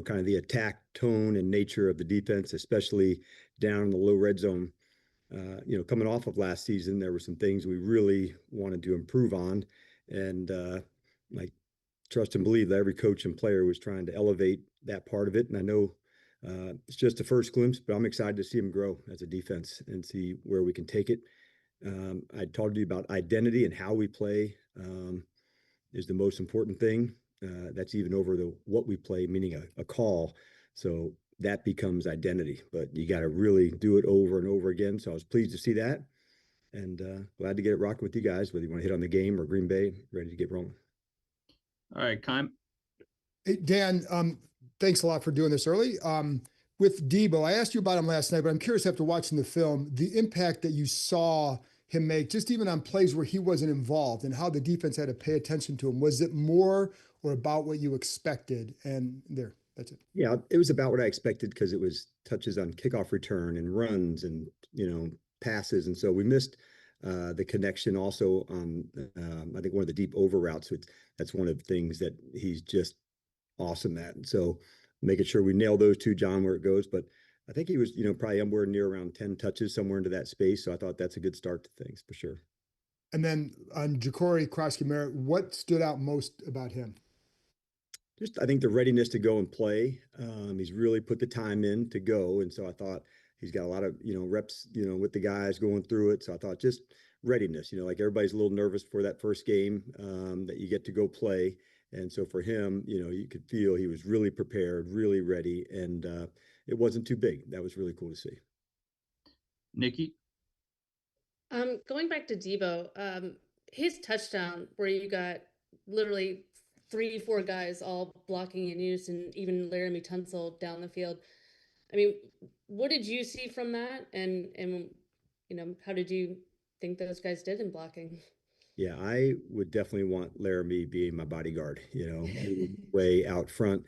kind of the attack tone and nature of the defense, especially down in the low red zone. Coming off of last season, there were some things we really wanted to improve on, and like trust and believe that every coach and player was trying to elevate that part of it. And I know it's just a first glimpse, but I'm excited to see him grow as a defense and see where we can take it. I talked to you about identity and how we play is the most important thing. That's even over the what we play, meaning a call. So that becomes identity, but you got to really do it over and over again. So I was pleased to see that, and glad to get it rocking with you guys, whether you want to hit on the game or Green Bay, ready to get rolling. All right, Kime. Hey, Dan, thanks a lot for doing this early. With Debo, I asked you about him last night, but I'm curious after watching the film, the impact that you saw him make, just even on plays where he wasn't involved and how the defense had to pay attention to him. Was it more or about what you expected? And that's it. Yeah, it was about what I expected because it was touches on kickoff return and runs and, passes. And so we missed the connection also on, I think, one of the deep over routes. That's one of the things that he's just awesome at. And so making sure we nail those two, John, where it goes. But I think he was, probably somewhere near around 10 touches, somewhere into that space. So I thought that's a good start to things for sure. And then on Ja'Cory Krosky-Merritt, what stood out most about him? Just, I think the readiness to go and play. He's really put the time in to go. And so I thought he's got a lot of, reps, with the guys going through it. So I thought just readiness, like everybody's a little nervous for that first game that you get to go play. And so for him, you could feel he was really prepared, really ready, and it wasn't too big. That was really cool to see. Nikki? Going back to Debo, his touchdown where you got literally 3-4 guys all blocking in unison, even Laramie Tunsil down the field. I mean, what did you see from that? And how did you think those guys did in blocking? Yeah, I would definitely want Laramie being my bodyguard, way out front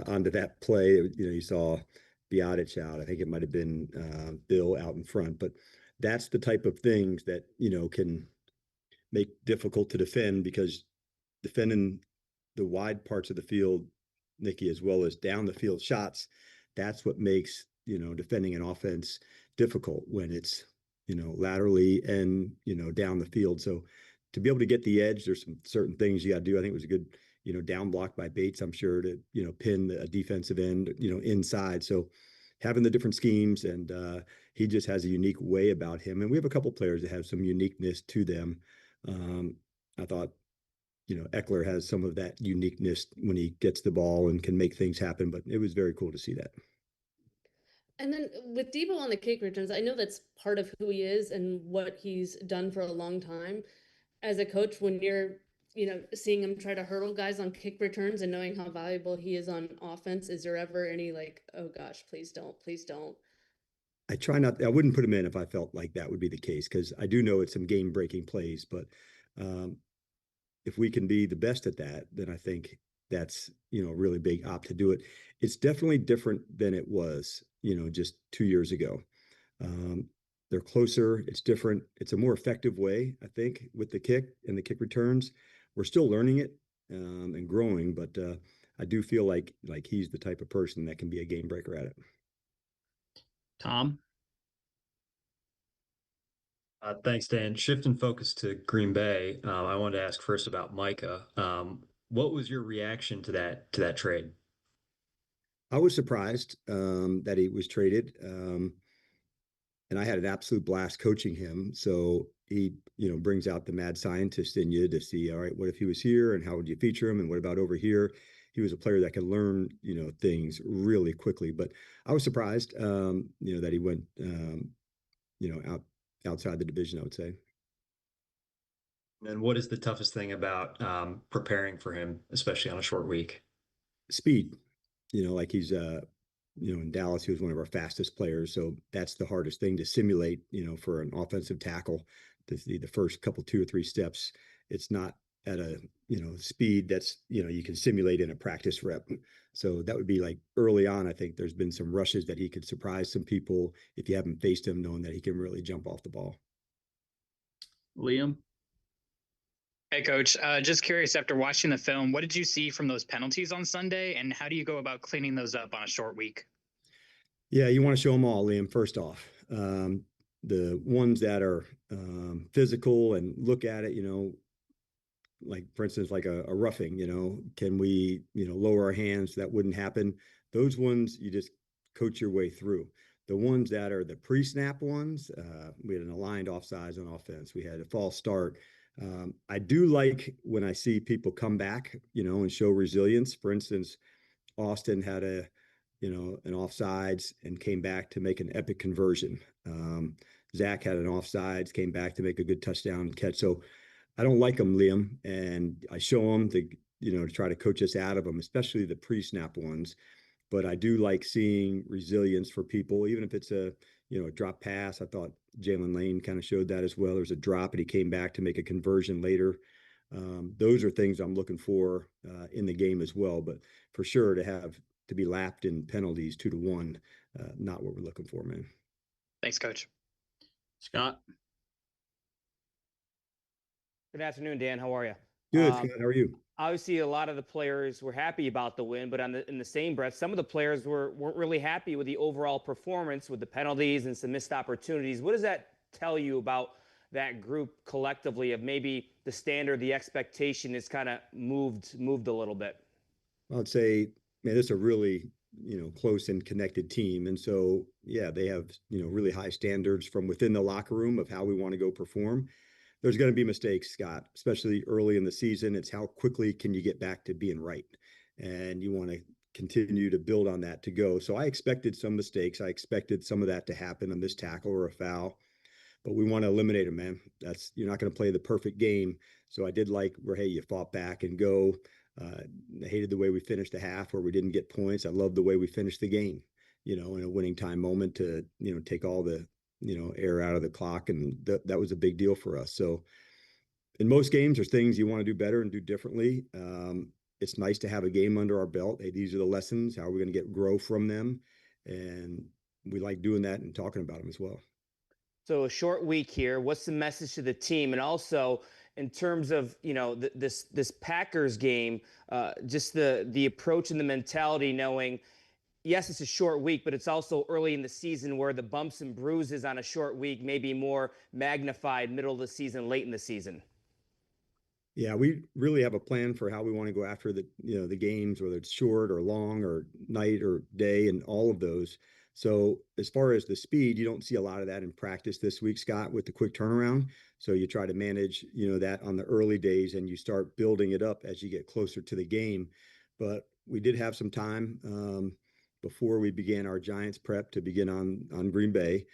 onto that play. You saw Biotic out. I think it might have been Bill out in front, but that's the type of things that, can make difficult to defend because defending the wide parts of the field, Nikki, as well as down the field shots, that's what makes, defending an offense difficult when it's, laterally and, down the field. So to be able to get the edge, there's some certain things you got to do. I think it was a good, down block by Bates, I'm sure, to, pin a defensive end, inside. So having the different schemes, and he just has a unique way about him. And we have a couple players that have some uniqueness to them. I thought, Eckler has some of that uniqueness when he gets the ball and can make things happen, but it was very cool to see that. And then with Debo on the kick returns, I know that's part of who he is and what he's done for a long time. As a coach, when you're, seeing him try to hurdle guys on kick returns and knowing how valuable he is on offense, is there ever any oh gosh, please don't. I try not, I wouldn't put him in if I felt like that would be the case, because I do know it's some game breaking plays, but if we can be the best at that, then I think that's, a really big op to do it. It's definitely different than it was, just 2 years ago. They're closer. It's different. It's a more effective way, I think, with the kick and the kick returns. We're still learning it and growing, but I do feel like he's the type of person that can be a game breaker at it. Tom? Thanks, Dan. Shifting focus to Green Bay, I wanted to ask first about Micah. What was your reaction to that trade? I was surprised that he was traded. And I had an absolute blast coaching him. So he, brings out the mad scientist in you to see, all right, what if he was here and how would you feature him? And what about over here? He was a player that could learn, things really quickly. But I was surprised, that he went, outside the division, I would say. And what is the toughest thing about preparing for him, especially on a short week? Speed, like he's, in Dallas, he was one of our fastest players. So that's the hardest thing to simulate, for an offensive tackle, to see the first couple, 2 or 3 steps. It's not at a, speed that's, you can simulate in a practice rep. So that would be like early on. I think there's been some rushes that he could surprise some people if you haven't faced him, knowing that he can really jump off the ball. Liam? Hey, Coach. Just curious, after watching the film, what did you see from those penalties on Sunday, and how do you go about cleaning those up on a short week? Yeah, you want to show them all, Liam. First off, the ones that are physical and look at it, like for instance, like a roughing, can we, lower our hands? That wouldn't happen. Those ones you just coach your way through. The ones that are the pre-snap ones, we had an aligned offsides on offense. We had a false start. I do like when I see people come back, and show resilience. For instance, Austin had an offsides and came back to make an epic conversion. Zach had an offsides, came back to make a good touchdown catch. So I don't like them, Liam, and I show them to try to coach us out of them, especially the pre-snap ones. But I do like seeing resilience for people, even if it's a drop pass. I thought Jalen Lane kind of showed that as well. There's a drop and he came back to make a conversion later. Those are things I'm looking for in the game as well. But for sure to be lapped in penalties 2-1, not what we're looking for, man. Thanks, Coach. Scott. Good afternoon, Dan. How are you? Good, Scott. How are you? Obviously, a lot of the players were happy about the win, but in the same breath, some of the players weren't really happy with the overall performance, with the penalties and some missed opportunities. What does that tell you about that group collectively, of maybe the standard, the expectation is kind of moved a little bit? I'd say, man, this is a really close and connected team, and so yeah, they have really high standards from within the locker room of how we want to go perform. There's going to be mistakes, Scott, especially early in the season. It's how quickly can you get back to being right, and you want to continue to build on that to go. So I expected some mistakes. I expected some of that to happen, a missed tackle or a foul, but we want to eliminate them, man. You're not going to play the perfect game. So I did like where, hey, you fought back and go. I hated the way we finished the half where we didn't get points. I love the way we finished the game, in a winning time moment to, take all the, air out of the clock. And that was a big deal for us. So in most games, there's things you want to do better and do differently. It's nice to have a game under our belt. Hey, these are the lessons. How are we going to grow from them? And we like doing that and talking about them as well. So a short week here. What's the message to the team? And also, in terms of this Packers game, just the approach and the mentality, knowing, yes, it's a short week, but it's also early in the season where the bumps and bruises on a short week may be more magnified middle of the season, late in the season. Yeah, we really have a plan for how we want to go after the games, whether it's short or long or night or day and all of those. So as far as the speed, you don't see a lot of that in practice this week, Scott, with the quick turnaround. So you try to manage, that on the early days and you start building it up as you get closer to the game. But we did have some time before we began our Giants prep to begin on Green Bay.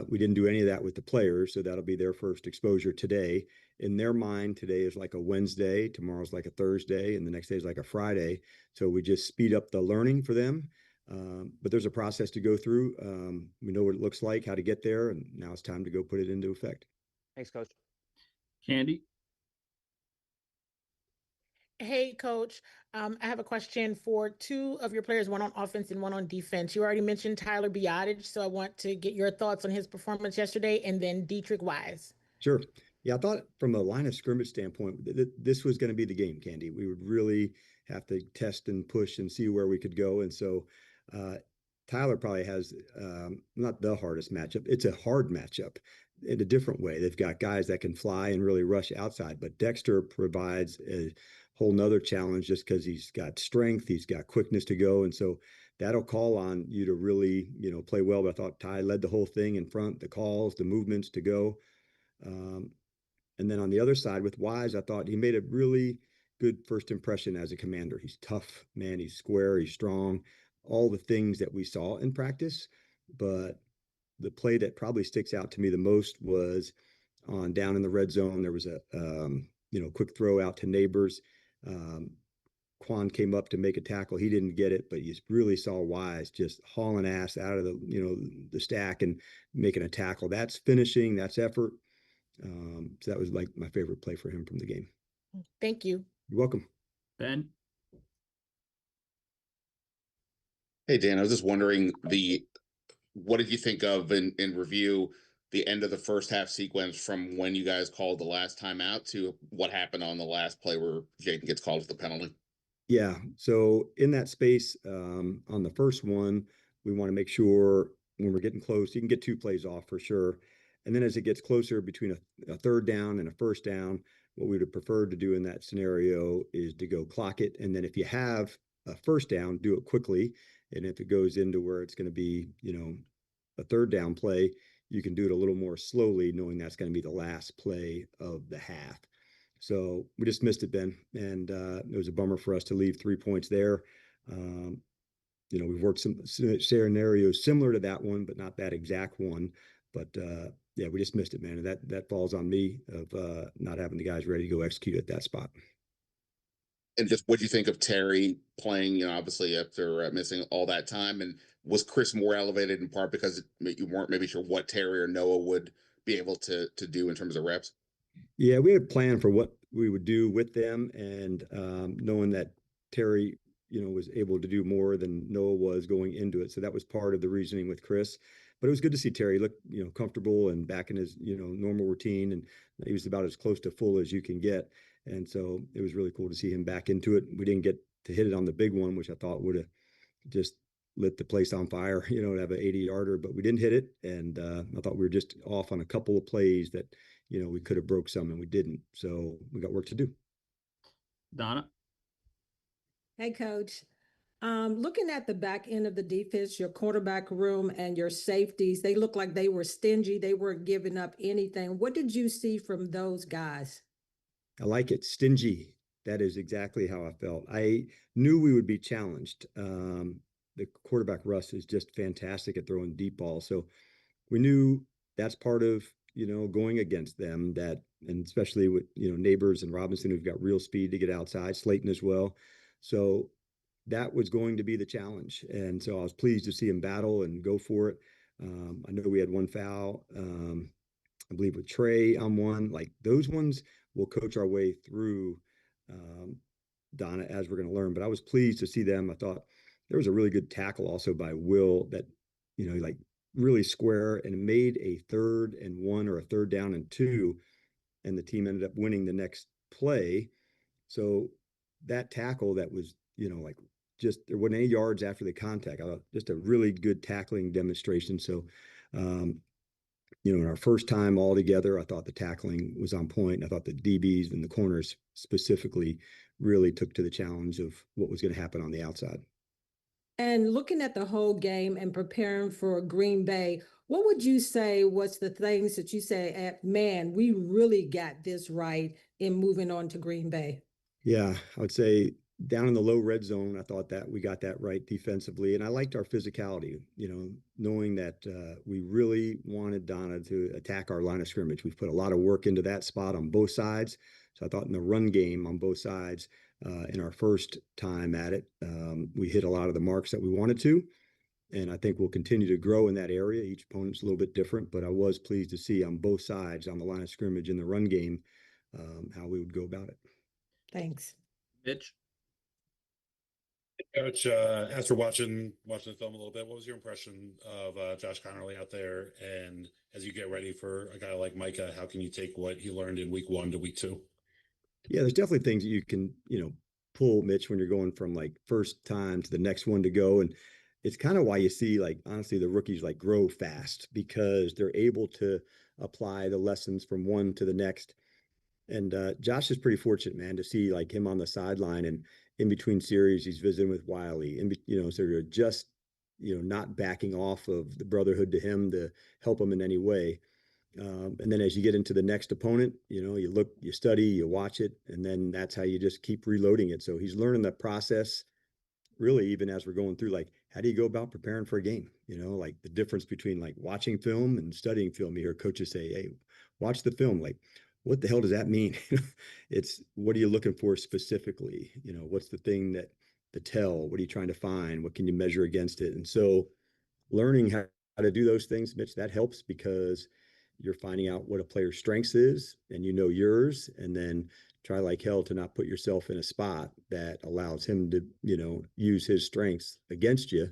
We didn't do any of that with the players, so that'll be their first exposure today. In their mind, today is like a Wednesday, tomorrow's like a Thursday, and the next day is like a Friday. So we just speed up the learning for them. But there's a process to go through. We know what it looks like, how to get there, and now it's time to go put it into effect. Thanks, Coach. Candy. Hey, Coach. I have a question for two of your players, one on offense and one on defense. You already mentioned Tyler Biadasz, so I want to get your thoughts on his performance yesterday, and then Dietrich Wise. Sure. Yeah, I thought from a line of scrimmage standpoint, this was going to be the game, Candy. We would really have to test and push and see where we could go. And so Tyler probably has not the hardest matchup. It's a hard matchup in a different way. They've got guys that can fly and really rush outside, but Dexter provides a whole nother challenge just because he's got strength, he's got quickness to go. And so that'll call on you to really, play well. But I thought Ty led the whole thing in front, the calls, the movements to go. And then on the other side with Wise, I thought he made a really good first impression as a commander. He's tough, man. He's square, he's strong, all the things that we saw in practice. But the play that probably sticks out to me the most was on down in the red zone. There was a, quick throw out to Neighbors. Quan came up to make a tackle. He didn't get it, but you really saw Wise just hauling ass out of the stack and making a tackle. That's finishing, that's effort. So that was like my favorite play for him from the game. Thank you. You're welcome. Ben. Hey, Dan, I was just wondering what did you think of in review the end of the first half sequence from when you guys called the last time out to what happened on the last play where Jaden gets called for the penalty? Yeah. So in that space, on the first one, we want to make sure when we're getting close, you can get 2 plays off for sure. And then as it gets closer between a third down and a first down, what we would have preferred to do in that scenario is to go clock it. And then if you have a first down, do it quickly. And if it goes into where it's going to be, a third down play, you can do it a little more slowly, knowing that's going to be the last play of the half. So we just missed it, Ben, and it was a bummer for us to leave 3 points there. We've worked some scenarios similar to that one, but not that exact one. But yeah, we just missed it, man. And that falls on me of not having the guys ready to go execute at that spot. And just what do you think of Terry playing, obviously after missing all that time? And was Chris more elevated in part because you weren't maybe sure what Terry or Noah would be able to do in terms of reps? Yeah, we had a plan for what we would do with them, and knowing that Terry, was able to do more than Noah was going into it. So that was part of the reasoning with Chris. But it was good to see Terry look, comfortable and back in his, normal routine, and he was about as close to full as you can get. And so it was really cool to see him back into it. We didn't get to hit it on the big one, which I thought would have just lit the place on fire, to have an 80-yarder, but we didn't hit it. And I thought we were just off on a couple of plays that, we could have broke some and we didn't. So we got work to do. Donna. Hey, Coach. Looking at the back end of the defense, your quarterback room and your safeties, they look like they were stingy. They weren't giving up anything. What did you see from those guys? I like it. Stingy. That is exactly how I felt. I knew we would be challenged. The quarterback Russ is just fantastic at throwing deep balls. So we knew that's part of, going against them, and especially with, Neighbors and Robinson, who've got real speed to get outside, Slayton as well. So that was going to be the challenge. And so I was pleased to see him battle and go for it. I know we had one foul, I believe with Trey on one. Like those ones we'll coach our way through, Donna, as we're going to learn. But I was pleased to see them. I thought there was a really good tackle also by Will that, like really square, and made a 3rd and 1 or a 3rd down and 2, and the team ended up winning the next play. So that tackle that was, like just there wasn't any yards after the contact. I thought just a really good tackling demonstration. So, in our first time all together, I thought the tackling was on point. I thought the DBs and the corners specifically really took to the challenge of what was going to happen on the outside. And looking at the whole game and preparing for Green Bay, what would you say was the things that you say, man, we really got this right in moving on to Green Bay? Yeah, I would say down in the low red zone, I thought that we got that right defensively. And I liked our physicality, knowing that we really wanted Donna to attack our line of scrimmage. We've put a lot of work into that spot on both sides. So I thought in the run game on both sides, in our first time at it, we hit a lot of the marks that we wanted to. And I think we'll continue to grow in that area. Each opponent's a little bit different, but I was pleased to see on both sides on the line of scrimmage in the run game, how we would go about it. Thanks. Mitch. Coach, after watching the film a little bit, what was your impression of Josh Connerly out there? And as you get ready for a guy like Micah, how can you take what he learned in week 1 to week 2? Yeah, there's definitely things that you can, pull, Mitch, when you're going from like first time to the next one to go. And it's kind of why you see, like, honestly, the rookies like grow fast, because they're able to apply the lessons from one to the next. And Josh is pretty fortunate, man, to see like him on the sideline, and in between series, he's visiting with Wiley, and so you're just, not backing off of the brotherhood to him to help him in any way. And then as you get into the next opponent, you look, you study, you watch it, and then that's how you just keep reloading it. So he's learning that process really, even as we're going through, like, how do you go about preparing for a game? Like the difference between like watching film and studying film. You hear coaches say, hey, watch the film. Like, what the hell does that mean? It's, what are you looking for specifically? What's the thing that the tell? What are you trying to find? What can you measure against it? And so learning how to do those things, Mitch, that helps, because you're finding out what a player's strengths is, and yours, and then try like hell to not put yourself in a spot that allows him to, use his strengths against you.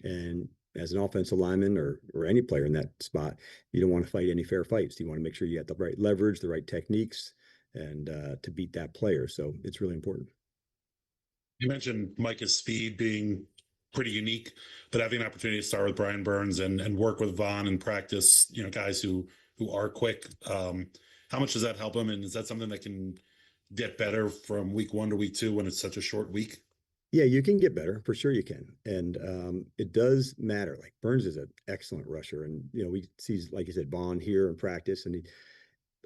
And as an offensive lineman or any player in that spot, you don't want to fight any fair fights. You want to make sure you got the right leverage, the right techniques, and to beat that player. So it's really important. You mentioned Micah's speed being pretty unique, but having an opportunity to start with Brian Burns and work with Vaughn and practice, guys who are quick. How much does that help him? And is that something that can get better from week 1 to week 2 when it's such a short week? Yeah, you can get better for sure. You can, and it does matter. Like Burns is an excellent rusher, and we see, like you said, Vaughn here in practice, and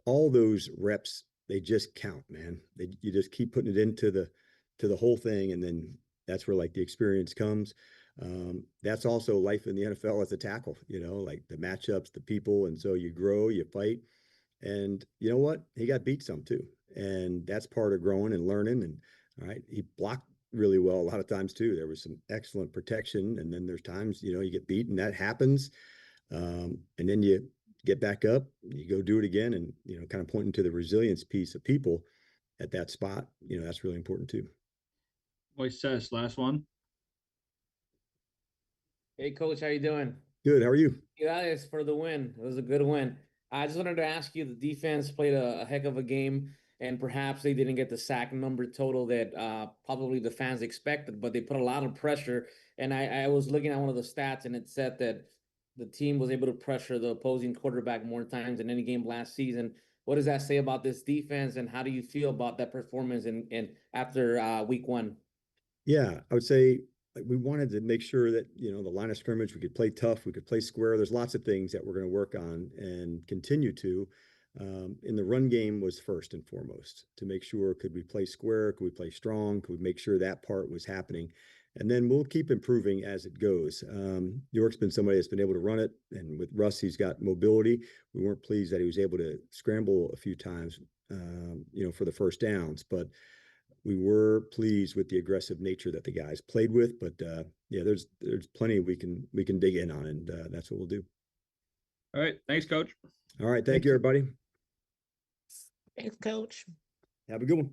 all those reps, they just count, man. You just keep putting it into the whole thing, and then that's where like the experience comes. That's also life in the NFL as a tackle. Like the matchups, the people, and so you grow, you fight, and you know what? He got beat some too, and that's part of growing and learning. And all right, he blocked really well a lot of times too. There was some excellent protection, and then there's times you get beaten. That happens, and then you get back up, you go do it again, and kind of pointing to the resilience piece of people at that spot. That's really important too. Moises, last one. Hey, Coach, how you doing? Good. How are you? Yeah, for the win. It was a good win. I just wanted to ask you, the defense played a heck of a game, and perhaps they didn't get the sack number total that probably the fans expected, but they put a lot of pressure. And I was looking at one of the stats, and it said that the team was able to pressure the opposing quarterback more times than any game last season. What does that say about this defense, and how do you feel about that performance in after week 1? Yeah, I would say we wanted to make sure that, the line of scrimmage, we could play tough, we could play square. There's lots of things that we're going to work on and continue to. In the run game was first and foremost to make sure, could we play square? Could we play strong? Could we make sure that part was happening? And then we'll keep improving as it goes. York's been somebody that's been able to run it. And with Russ, he's got mobility. We weren't pleased that he was able to scramble a few times, for the first downs. But we were pleased with the aggressive nature that the guys played with. But yeah, there's plenty we can dig in on, and that's what we'll do. All right. Thanks, Coach. All right. Thank you, everybody. Thanks, Coach. Have a good one.